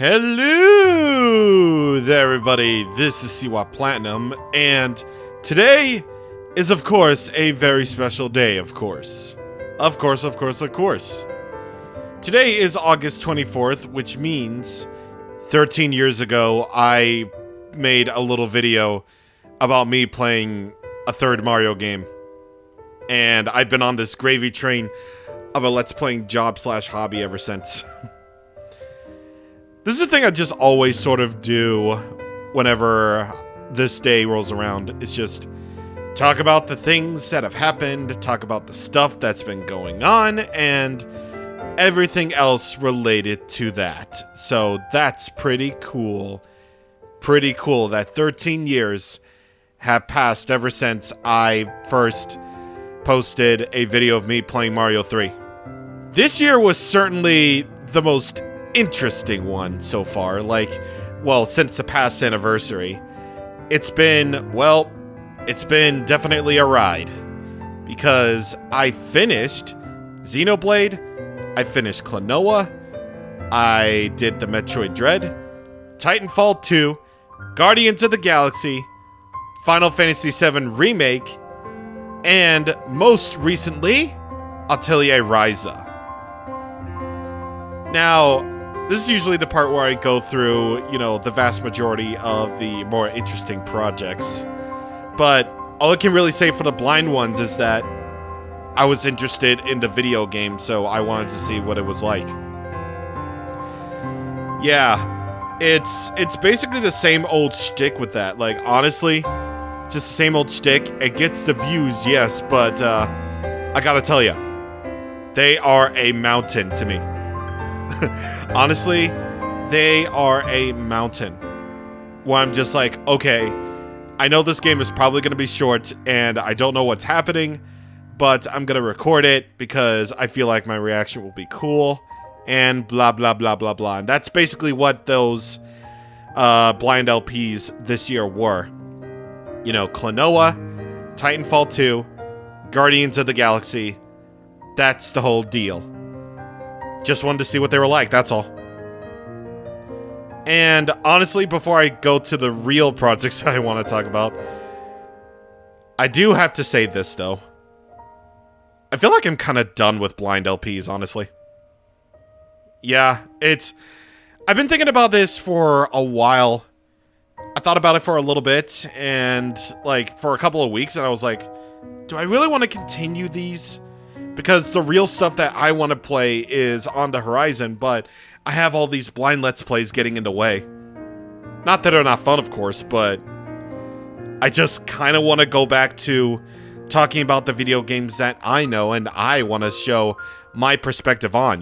Hello there, everybody. This is CwapPlatinum, and today is, of course, a very special day, of course. Of course. Today is August 24th, which means 13 years ago, I made a little video about me playing a third Mario game. And I've been on this gravy train of a Let's Playing job/hobby ever since. This is a thing I just always sort of do whenever this day rolls around. It's just talk about the things that have happened, talk about the stuff that's been going on, and everything else related to that. So that's pretty cool. Pretty cool that 13 years have passed ever since I first posted a video of me playing Mario 3. This year was certainly the most interesting one so far, since the past anniversary. It's been definitely a ride, because I finished Xenoblade, I finished Klonoa, I did the Metroid Dread, Titanfall 2, Guardians of the Galaxy, Final Fantasy VII Remake, and most recently, Atelier Ryza. Now, this is usually the part where I go through, the vast majority of the more interesting projects. But all I can really say for the blind ones is that I was interested in the video game, so I wanted to see what it was like. Yeah, it's basically the same old shtick with that. Honestly, just the same old shtick. It gets the views, yes, but I gotta tell you, they are a mountain to me. Honestly, they are a mountain. Where I'm just like, okay, I know this game is probably going to be short, and I don't know what's happening, but I'm going to record it because I feel like my reaction will be cool, and blah, blah, blah, blah, blah. And that's basically what those blind LPs this year were. Klonoa, Titanfall 2, Guardians of the Galaxy. That's the whole deal. Just wanted to see what they were like, that's all. And honestly, before I go to the real projects I want to talk about, I do have to say this, though. I feel like I'm kind of done with blind LPs, honestly. Yeah, I've been thinking about this for a while. I thought about it for a little bit, and, for a couple of weeks, and I was like, do I really want to continue these? Because the real stuff that I want to play is on the horizon, but I have all these blind Let's Plays getting in the way. Not that they're not fun, of course, but I just kind of want to go back to talking about the video games that I know and I want to show my perspective on,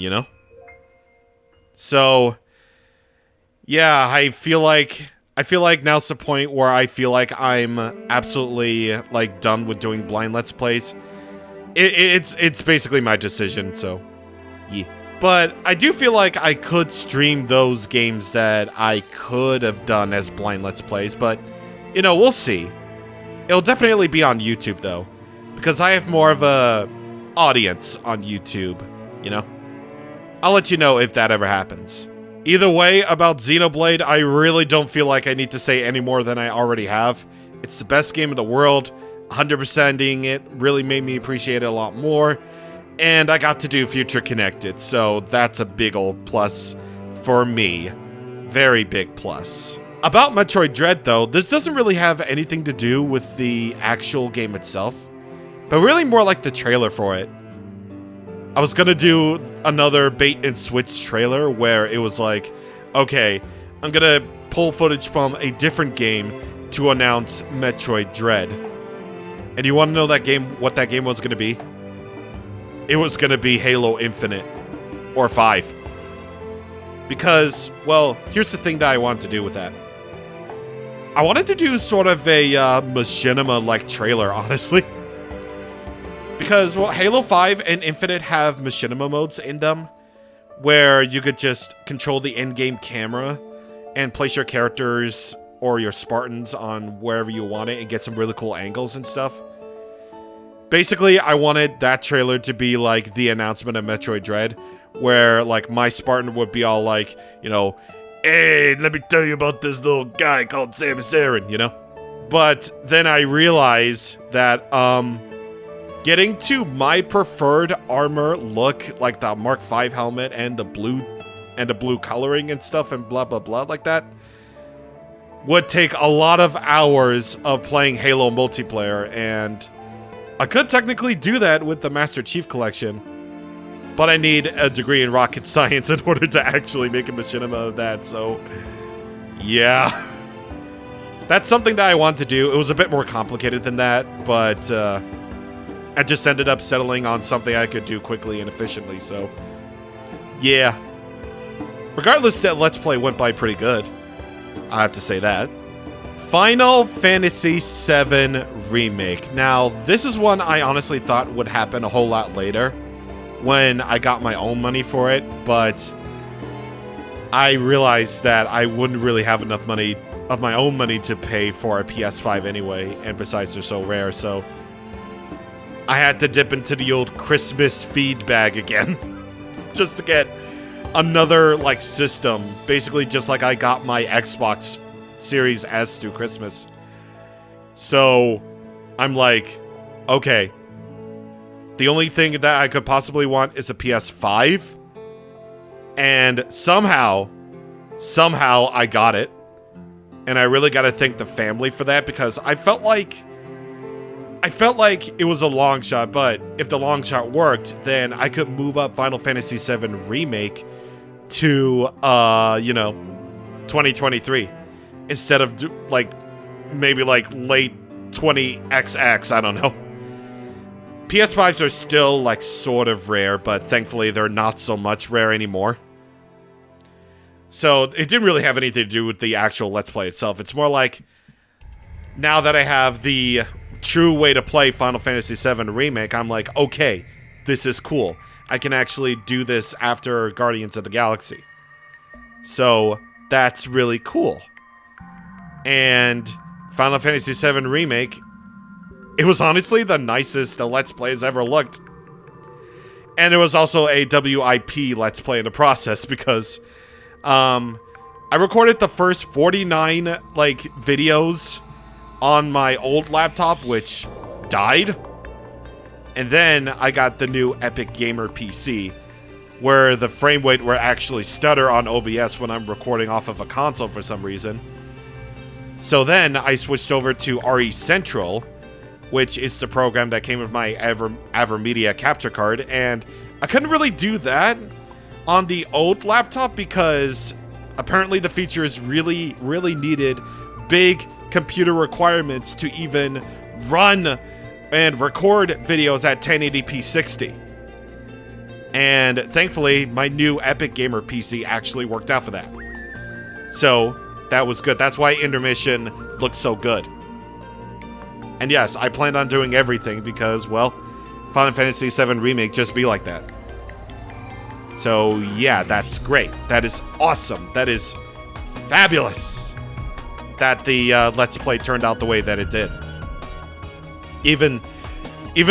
So, yeah, I feel like now's the point where I feel like I'm absolutely, done with doing blind Let's Plays. It's basically my decision, so yeah. But I do feel like I could stream those games that I could have done as blind Let's Plays, but, we'll see. It'll definitely be on YouTube, though, because I have more of a audience on YouTube, I'll let you know if that ever happens. Either way, about Xenoblade, I really don't feel like I need to say any more than I already have. It's the best game in the world. 100%ing it really made me appreciate it a lot more, and I got to do Future Connected, so that's a big old plus for me. Very big plus. About Metroid Dread, though, this doesn't really have anything to do with the actual game itself, but really more like the trailer for it. I was gonna do another bait and switch trailer where it was like, okay, I'm gonna pull footage from a different game to announce Metroid Dread. And you want to know what that game was going to be? It was going to be Halo Infinite. Or 5. Because, here's the thing that I wanted to do with that. I wanted to do sort of a machinima-like trailer, honestly. Because, Halo 5 and Infinite have machinima modes in them, where you could just control the in-game camera and place your characters or your Spartans on wherever you want it and get some really cool angles and stuff. Basically, I wanted that trailer to be like the announcement of Metroid Dread, where like my Spartan would be all like, hey, let me tell you about this little guy called Samus Aran, you know? But then I realized that, getting to my preferred armor look, like the Mark V helmet and the blue coloring and stuff and blah, blah, blah like that, would take a lot of hours of playing Halo multiplayer, and I could technically do that with the Master Chief Collection, but I need a degree in rocket science in order to actually make a machinima of that, so yeah. That's something that I want to do. It was a bit more complicated than that, but I just ended up settling on something I could do quickly and efficiently, so yeah. Regardless, that Let's Play went by pretty good. I have to say that. Final Fantasy VII Remake. Now, this is one I honestly thought would happen a whole lot later when I got my own money for it, but I realized that I wouldn't really have enough money of my own money to pay for a PS5 anyway, and besides they're so rare, so I had to dip into the old Christmas feed bag again just to get another like system, basically just like I got my Xbox Series S through Christmas. So I'm like, okay, the only thing that I could possibly want is a PS5, and somehow I got it. And I really got to thank the family for that, because I felt like it was a long shot, but if the long shot worked, then I could move up Final Fantasy VII Remake to, 2023 instead of maybe late 20XX, I don't know. PS5s are still sort of rare, but thankfully they're not so much rare anymore. So it didn't really have anything to do with the actual Let's Play itself. It's more like, now that I have the true way to play Final Fantasy VII Remake, I'm like, okay, this is cool. I can actually do this after Guardians of the Galaxy. So that's really cool. And Final Fantasy VII Remake, it was honestly the nicest the Let's Play has ever looked. And it was also a WIP Let's Play in the process, because I recorded the first 49 videos on my old laptop, which died. And then I got the new Epic Gamer PC, where the frame rate will actually stutter on OBS when I'm recording off of a console for some reason. So then I switched over to RE Central, which is the program that came with my AverMedia capture card, and I couldn't really do that on the old laptop because apparently the features really needed big computer requirements to even run and record videos at 1080p 60. And thankfully, my new Epic Gamer PC actually worked out for that. So that was good. That's why Intermission looks so good. And yes, I planned on doing everything because, well, Final Fantasy VII Remake just be like that. So yeah, that's great. That is awesome. That is fabulous that the Let's Play turned out the way that it did. Even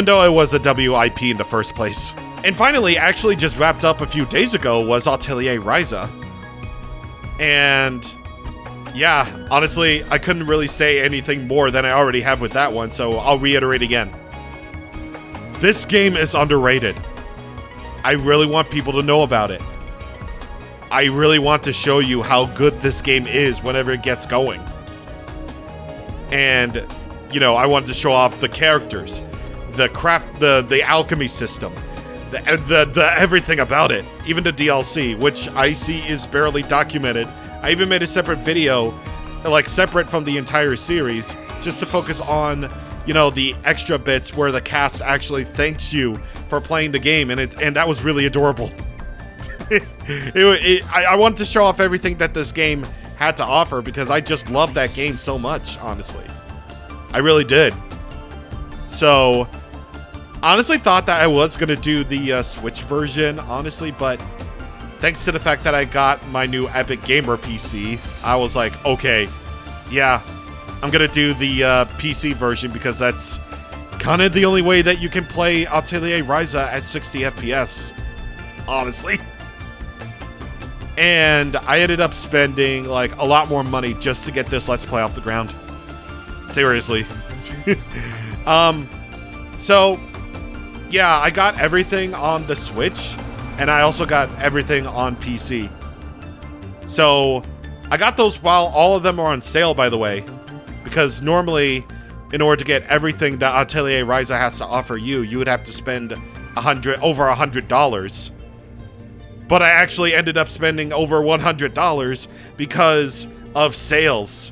though it was a WIP in the first place. And finally, actually just wrapped up a few days ago, was Atelier Ryza. And yeah, honestly, I couldn't really say anything more than I already have with that one, so I'll reiterate again. This game is underrated. I really want people to know about it. I really want to show you how good this game is whenever it gets going. And, you know, I wanted to show off the characters, the craft, the alchemy system, the everything about it, even the DLC, which I see is barely documented. I even made a separate video, separate from the entire series, just to focus on, you know, the extra bits where the cast actually thanks you for playing the game, and that was really adorable. I wanted to show off everything that this game had to offer because I just love that game so much, honestly. I really did. So, honestly thought that I was going to do the Switch version, honestly, but thanks to the fact that I got my new Epic Gamer PC, I was like, okay, yeah, I'm going to do the PC version because that's kind of the only way that you can play Atelier Ryza at 60 FPS, honestly. And I ended up spending like a lot more money just to get this Let's Play off the ground. Seriously. So yeah, I got everything on the Switch, and I also got everything on PC. So I got those while all of them are on sale, by the way, because normally in order to get everything that Atelier Ryza has to offer you, you would have to spend over $100. But I actually ended up spending over $100 because of sales.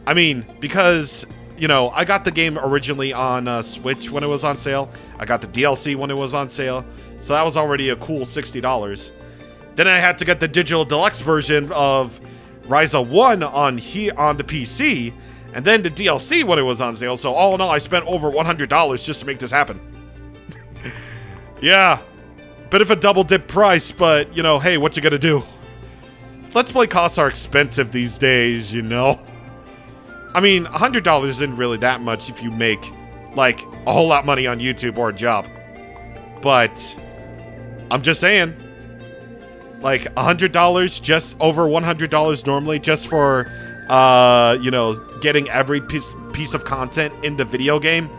I mean, because, you know, I got the game originally on Switch when it was on sale. I got the DLC when it was on sale. So that was already a cool $60. Then I had to get the digital deluxe version of Ryza 1 on the PC. And then the DLC when it was on sale. So all in all, I spent over $100 just to make this happen. Yeah. Bit of a double dip price, but, you know, hey, what you gonna do? Let's Play costs are expensive these days, you know? I mean, $100 isn't really that much if you make, like, a whole lot of money on YouTube or a job. But, I'm just saying, like, $100, just over $100 normally, just for, you know, getting every piece of content in the video game.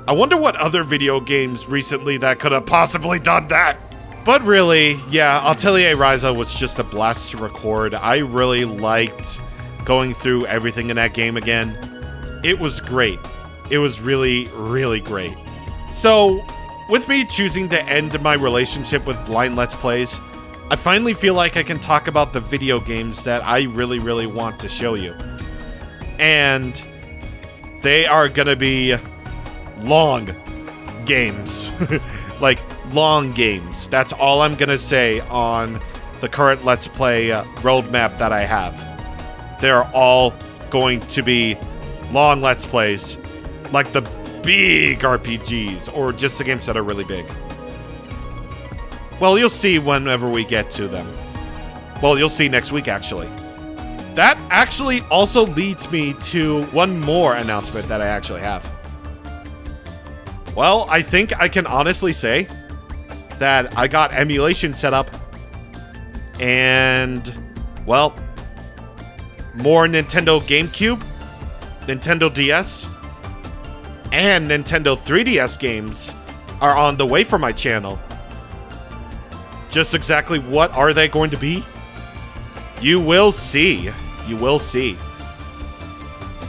I wonder what other video games recently that could have possibly done that. But really, yeah, Atelier Ryza was just a blast to record. I really liked going through everything in that game again. It was great. It was really, really great. So, with me choosing to end my relationship with blind Let's Plays, I finally feel like I can talk about the video games that I really, really want to show you. And they are gonna be long games. Like, long games. That's all I'm gonna say on the current Let's Play roadmap that I have. They're all going to be long Let's Plays, like the big RPGs, or just the games that are really big. Well, you'll see whenever we get to them. Well, you'll see next week, actually. That actually also leads me to one more announcement that I actually have. Well, I think I can honestly say that I got emulation set up, and, well, more Nintendo GameCube, Nintendo DS, and Nintendo 3DS games are on the way for my channel. Just exactly what are they going to be? You will see. You will see.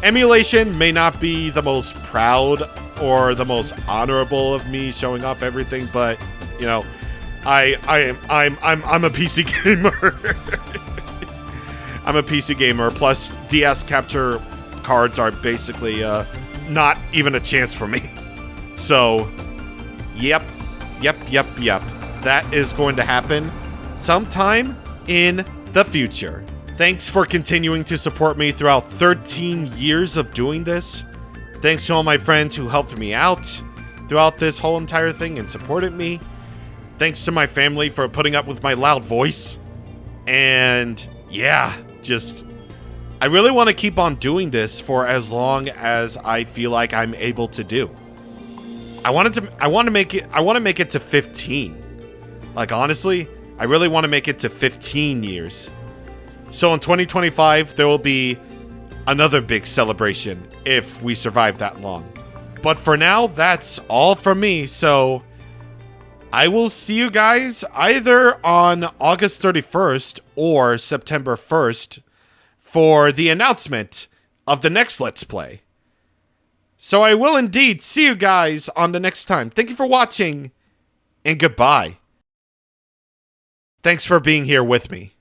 Emulation may not be the most proud or the most honorable of me showing off everything, but you know, I'm a PC gamer. I'm a PC gamer. Plus, DS capture cards are basically not even a chance for me. So, yep. That is going to happen sometime in the future. Thanks for continuing to support me throughout 13 years of doing this. Thanks to all my friends who helped me out throughout this whole entire thing and supported me. Thanks to my family for putting up with my loud voice. And yeah, just, I really want to keep on doing this for as long as I feel like I'm able to do. I want to make it to 15. Like, honestly, I really want to make it to 15 years. So in 2025, there will be another big celebration if we survive that long. But for now, that's all from me. So I will see you guys either on August 31st or September 1st for the announcement of the next Let's Play. So I will indeed see you guys on the next time. Thank you for watching, and goodbye. Thanks for being here with me.